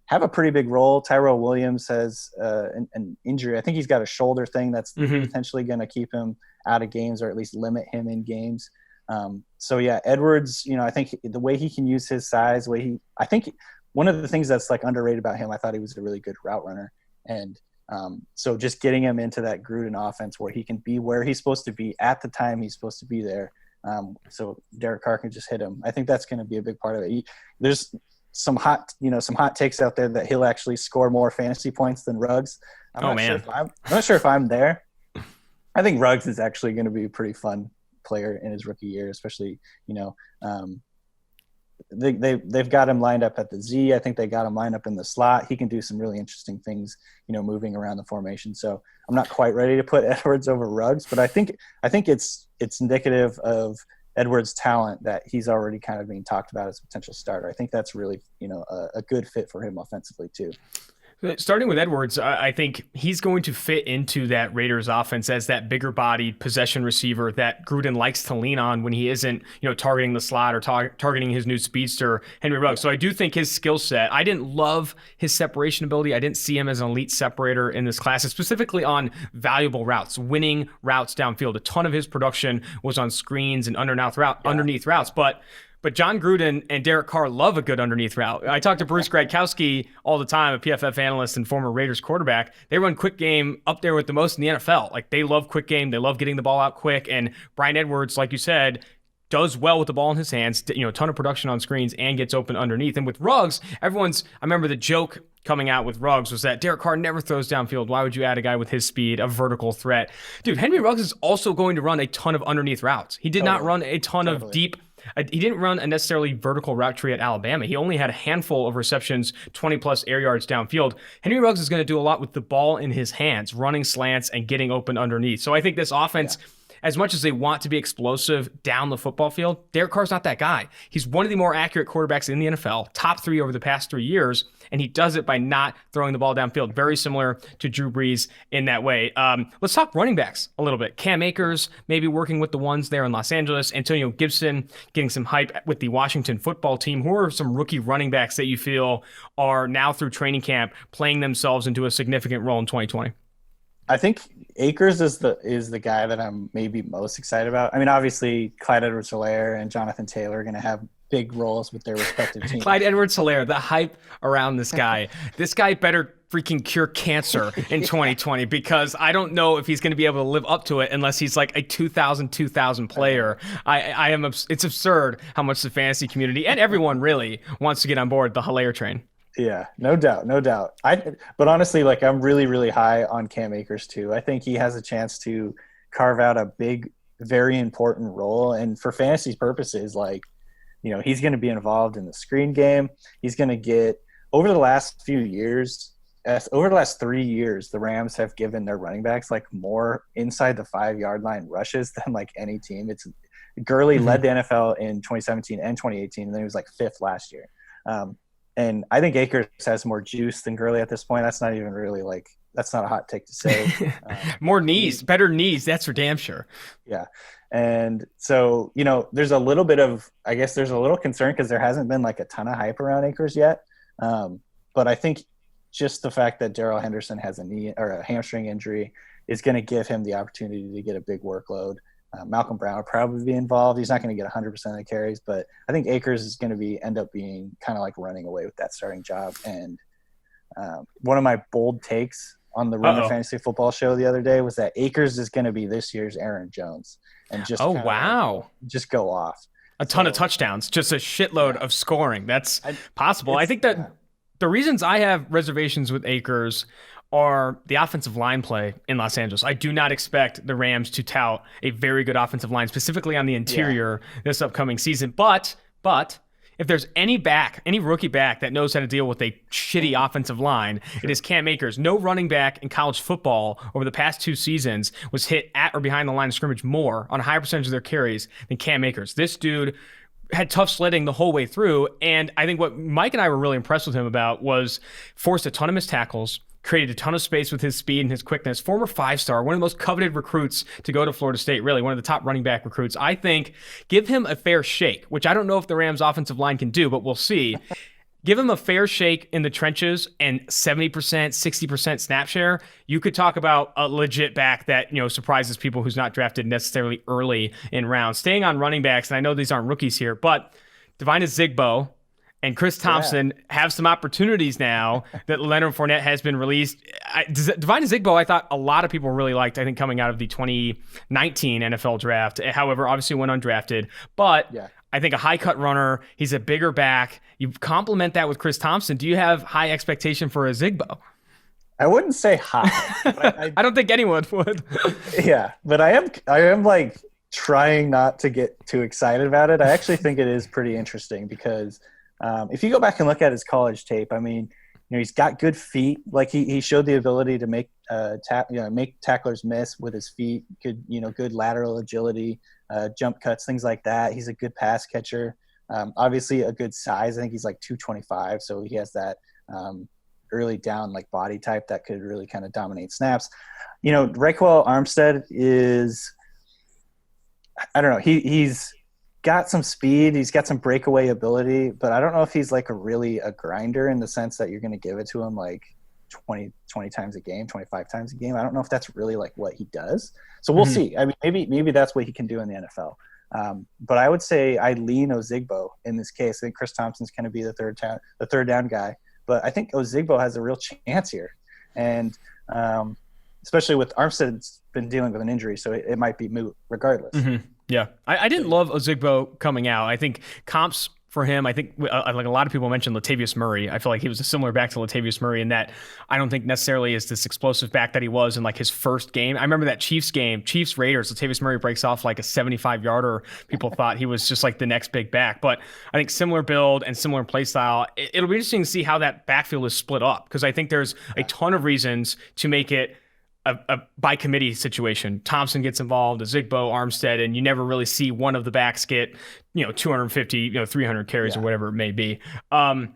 have a pretty big role. Tyrell Williams has an injury. I think he's got a shoulder thing that's potentially going to keep him out of games, or at least limit him in games. Edwards, I think the way he can use his size, I think one of the things that's like underrated about him, I thought he was a really good route runner. And so just getting him into that Gruden offense where he can be where he's supposed to be at the time he's supposed to be there. So Derek Carr can just hit him. I think that's going to be a big part of it. There's some hot takes out there that he'll actually score more fantasy points than Ruggs. I'm not sure if I'm there. I think Ruggs is actually going to be a pretty fun player in his rookie year, especially, they've got him lined up at the Z. I think they got him lined up in the slot. He can do some really interesting things, moving around the formation. So I'm not quite ready to put Edwards over Ruggs, but I think it's indicative of Edwards' talent that he's already kind of being talked about as a potential starter. I think that's really, a good fit for him offensively too. Starting with Edwards, I think he's going to fit into that Raiders offense as that bigger bodied possession receiver that Gruden likes to lean on when he isn't, targeting the slot or targeting his new speedster, Henry Ruggs. So I do think his skill set, I didn't love his separation ability. I didn't see him as an elite separator in this class, specifically on valuable routes, winning routes downfield. A ton of his production was on screens and underneath routes, But John Gruden and Derek Carr love a good underneath route. I talk to Bruce Gradkowski all the time, a PFF analyst and former Raiders quarterback. They run quick game up there with the most in the NFL. Like, they love quick game. They love getting the ball out quick. And Brian Edwards, like you said, does well with the ball in his hands, a ton of production on screens and gets open underneath. And with Ruggs, I remember the joke coming out with Ruggs was that Derek Carr never throws downfield. Why would you add a guy with his speed, a vertical threat? Dude, Henry Ruggs is also going to run a ton of underneath routes. He did not run a ton of deep. He didn't run a necessarily vertical route tree at Alabama. He only had a handful of receptions, 20-plus air yards downfield. Henry Ruggs is going to do a lot with the ball in his hands, running slants and getting open underneath. So I think this offense, as much as they want to be explosive down the football field, Derek Carr's not that guy. He's one of the more accurate quarterbacks in the NFL, top 3 over the past 3 years, and he does it by not throwing the ball downfield. Very similar to Drew Brees in that way. Let's talk running backs a little bit. Cam Akers maybe working with the ones there in Los Angeles. Antonio Gibson getting some hype with the Washington football team. Who are some rookie running backs that you feel are now through training camp playing themselves into a significant role in 2020? I think Akers is the guy that I'm maybe most excited about. I mean, obviously Clyde Edwards-Helaire and Jonathan Taylor are going to have big roles with their respective teams. Clyde Edwards-Helaire, the hype around this guy. This guy better freaking cure cancer in 2020 because I don't know if he's going to be able to live up to it unless he's like a 2000 player. It's absurd how much the fantasy community and everyone really wants to get on board the Helaire train. Yeah, no doubt. But honestly, like I'm really, really high on Cam Akers too. I think he has a chance to carve out a big, very important role. And for fantasy purposes, like, he's going to be involved in the screen game. He's going to get over the last 3 years, the Rams have given their running backs like more inside the 5-yard line rushes than like any team. Gurley led the NFL in 2017 and 2018, and then he was like 5th last year. And I think Akers has more juice than Gurley at this point. That's not even really that's not a hot take to say. More knees, better knees. That's for damn sure. Yeah. And so, there's a little bit of, I guess there's a little concern because there hasn't been like a ton of hype around Akers yet. But I think just the fact that Darrell Henderson has a knee or a hamstring injury is going to give him the opportunity to get a big workload. Malcolm Brown will probably be involved. He's not going to get 100% of the carries, but I think Akers is going to end up being kind of like running away with that starting job. And one of my bold takes on the Renner Fantasy Football Show the other day was that Akers is going to be this year's Aaron Jones, and just just go off. A ton of touchdowns, just a shitload of scoring. That's possible. I think that the reasons I have reservations with Akers are the offensive line play in Los Angeles. I do not expect the Rams to tout a very good offensive line, specifically on the interior this upcoming season. But if there's any rookie back that knows how to deal with a shitty offensive line, it is Cam Akers. No running back in college football over the past 2 seasons was hit at or behind the line of scrimmage more on a higher percentage of their carries than Cam Akers. This dude had tough sledding the whole way through, and I think what Mike and I were really impressed with him about was forced a ton of missed tackles, created a ton of space with his speed and his quickness. Former 5-star, one of the most coveted recruits to go to Florida State, really, one of the top running back recruits. I think give him a fair shake, which I don't know if the Rams offensive line can do, but we'll see. Give him a fair shake in the trenches and 70%, 60% snap share. You could talk about a legit back that, surprises people who's not drafted necessarily early in rounds. Staying on running backs, and I know these aren't rookies here, but Devine Zigbo and Chris Thompson have some opportunities now that Leonard Fournette has been released. Devine Zigbo, I thought a lot of people really liked, I think, coming out of the 2019 NFL draft. However, obviously went undrafted. But I think a high-cut runner, he's a bigger back. You complement that with Chris Thompson. Do you have high expectation for a Zigbo? I wouldn't say high. I don't think anyone would. Yeah, but I am like trying not to get too excited about it. I actually think it is pretty interesting because if you go back and look at his college tape, I mean, he's got good feet. Like he showed the ability to make make tacklers miss with his feet. Good lateral agility, jump cuts, things like that. He's a good pass catcher. Obviously a good size. I think he's like 225, so he has that early down like body type that could really kind of dominate snaps. Raquel Armstead is, I don't know. He's got some speed. He's got some breakaway ability, but I don't know if he's like a grinder in the sense that you're going to give it to him like 20 times a game, 25 times a game. I don't know if that's really like what he does. So we'll see. I mean, maybe that's what he can do in the NFL. But I would say I lean Ozigbo in this case. I think Chris Thompson's going to be the third down guy, but I think Ozigbo has a real chance here. And especially with Armstead's been dealing with an injury, so it might be moot regardless. Yeah, I didn't love Ozigbo coming out. I think comps for him, I think like a lot of people mentioned Latavius Murray. I feel like he was a similar back to Latavius Murray in that I don't think necessarily is this explosive back that he was in like his first game. I remember that Chiefs game, Chiefs-Raiders, Latavius Murray breaks off like a 75-yarder. People thought he was just like the next big back. But I think similar build and similar play style. It'll be interesting to see how that backfield is split up because I think there's a ton of reasons to make it a by committee situation. Thompson gets involved, Ozigbo, Armstead, and you never really see one of the backs get 250, 300 carries or whatever it may be. Going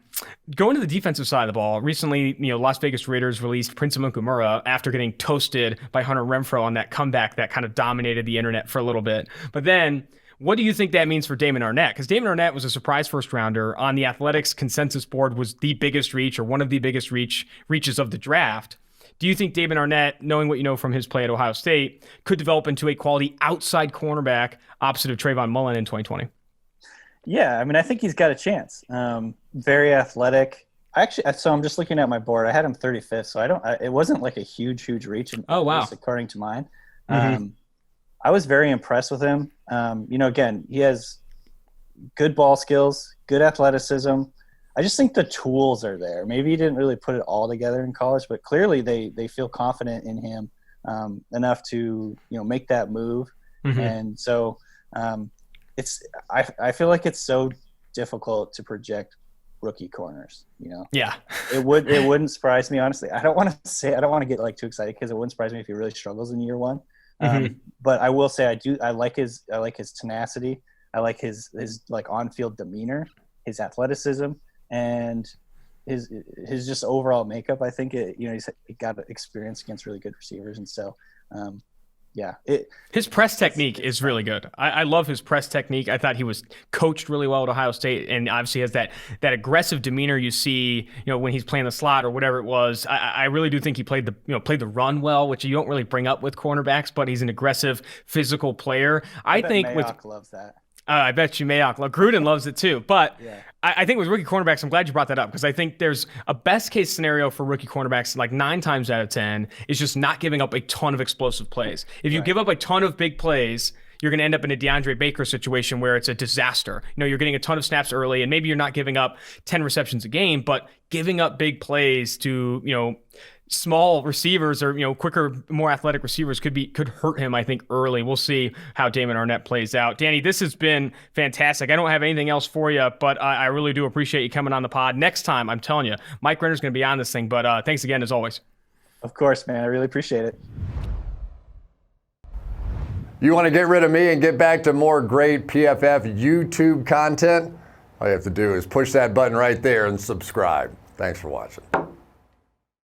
to the defensive side of the ball, recently, Las Vegas Raiders released Prince Amukamara after getting toasted by Hunter Renfrow on that comeback that kind of dominated the internet for a little bit. But then, what do you think that means for Damon Arnett? Because Damon Arnett was a surprise first rounder on the Athletics consensus board, was the biggest reach or one of the biggest reaches of the draft. Do you think Damon Arnett, knowing what you know from his play at Ohio State, could develop into a quality outside cornerback opposite of Trayvon Mullen in 2020? Yeah, I mean, I think he's got a chance. Very athletic. So I'm just looking at my board. I had him 35th, so it wasn't like a huge reach. Oh, wow. According to mine. Mm-hmm. I was very impressed with him. Again, he has good ball skills, good athleticism. I just think the tools are there. Maybe he didn't really put it all together in college, but clearly they feel confident in him enough to make that move. Mm-hmm. And so I feel like it's so difficult to project rookie corners. Yeah, it wouldn't surprise me, honestly. I don't want to get like too excited because it wouldn't surprise me if he really struggles in year one. Mm-hmm. But I will say I like his tenacity. I like his like on-field demeanor, his athleticism, and his just overall makeup. I think he's got experience against really good receivers, and so his press technique is really good. I love his press technique. I thought he was coached really well at Ohio State, and obviously has that aggressive demeanor you see, when he's playing the slot or whatever it was. I really do think he played the run well, which you don't really bring up with cornerbacks, but he's an aggressive, physical player. I think Mayock loves that. I bet you Mayock. Gruden loves it too. But yeah. I think with rookie cornerbacks, I'm glad you brought that up because I think there's a best case scenario for rookie cornerbacks, like 9 times out of 10, is just not giving up a ton of explosive plays. If you give up a ton of big plays, you're going to end up in a DeAndre Baker situation where it's a disaster. You're getting a ton of snaps early, and maybe you're not giving up 10 receptions a game, but giving up big plays to, small receivers or quicker, more athletic receivers could hurt him, I think, early. We'll see how Damon Arnett plays out. Danny, this has been fantastic. I don't have anything else for you, but I really do appreciate you coming on the pod. Next time, I'm telling you, Mike Renner's going to be on this thing, but thanks again as always. Of course, man. I really appreciate it. You want to get rid of me and get back to more great PFF YouTube content? All you have to do is push that button right there and subscribe. Thanks for watching.